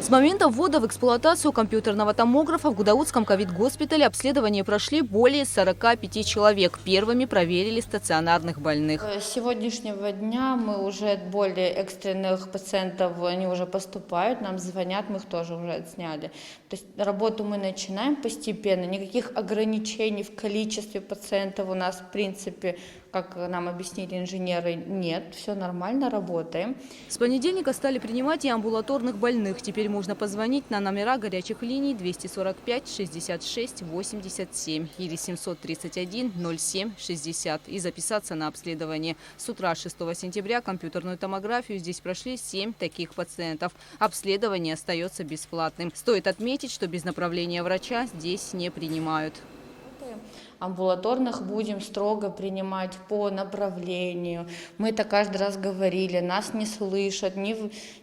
С момента ввода в эксплуатацию компьютерного томографа в Гудаутском ковид-госпитале обследование прошли более 45 человек. Первыми проверили стационарных больных. С сегодняшнего дня мы уже более экстренных пациентов, они уже поступают, нам звонят, мы их тоже уже отсняли. То есть работу мы начинаем постепенно, никаких ограничений в количестве пациентов у нас в принципе, как нам объяснили инженеры, нет, все нормально, работаем. С понедельника стали принимать и амбулаторных больных. Теперь можно позвонить на номера горячих линий 245 66 87 или 731 07 60 и записаться на обследование. С утра 6 сентября компьютерную томографию здесь прошли 7 таких пациентов. Обследование остается бесплатным. Стоит отметить, что без направления врача здесь не принимают. Амбулаторных будем строго принимать по направлению. Мы это каждый раз говорили, нас не слышат, не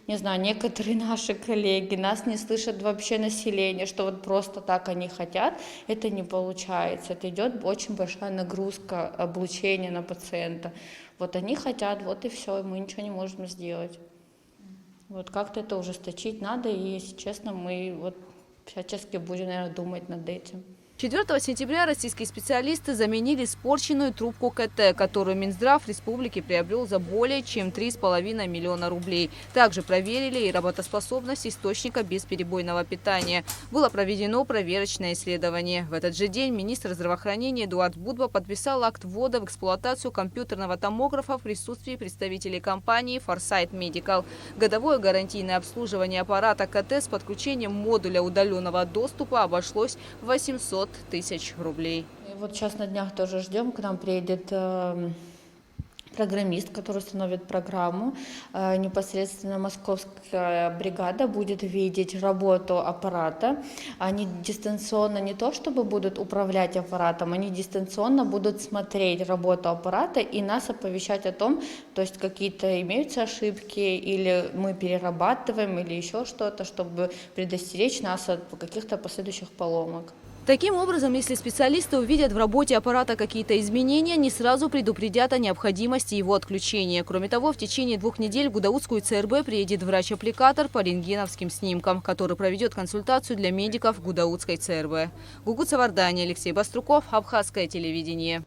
знаю, некоторые наши коллеги, нас не слышат вообще население, что вот просто так они хотят, это не получается. Это идет очень большая нагрузка облучения на пациента. Вот они хотят, вот и все, мы ничего не можем сделать. Вот как-то это ужесточить надо, и, если честно, мы вот всячески будем, наверное, думать над этим. 4 сентября российские специалисты заменили испорченную трубку КТ, которую Минздрав республики приобрел за более чем 3,5 миллиона рублей. Также проверили и работоспособность источника бесперебойного питания. Было проведено проверочное исследование. В этот же день министр здравоохранения Эдуард Будба подписал акт ввода в эксплуатацию компьютерного томографа в присутствии представителей компании Foresight Medical. Годовое гарантийное обслуживание аппарата КТ с подключением модуля удаленного доступа обошлось в 800 тысяч рублей. И вот сейчас на днях тоже ждем, к нам приедет программист, который установит программу. Непосредственно московская бригада будет видеть работу аппарата. Они дистанционно не то чтобы будут управлять аппаратом, они дистанционно будут смотреть работу аппарата и нас оповещать о том, то есть какие-то имеются ошибки или мы перерабатываем или еще что-то, чтобы предостеречь нас от каких-то последующих поломок. Таким образом, если специалисты увидят в работе аппарата какие-то изменения, не сразу предупредят о необходимости его отключения. Кроме того, в течение 2 недель в Гудаутскую ЦРБ приедет врач-аппликатор по рентгеновским снимкам, который проведет консультацию для медиков Гудаутской ЦРБ. Гугут Савардани, Алексей Баструков, Абхазское телевидение.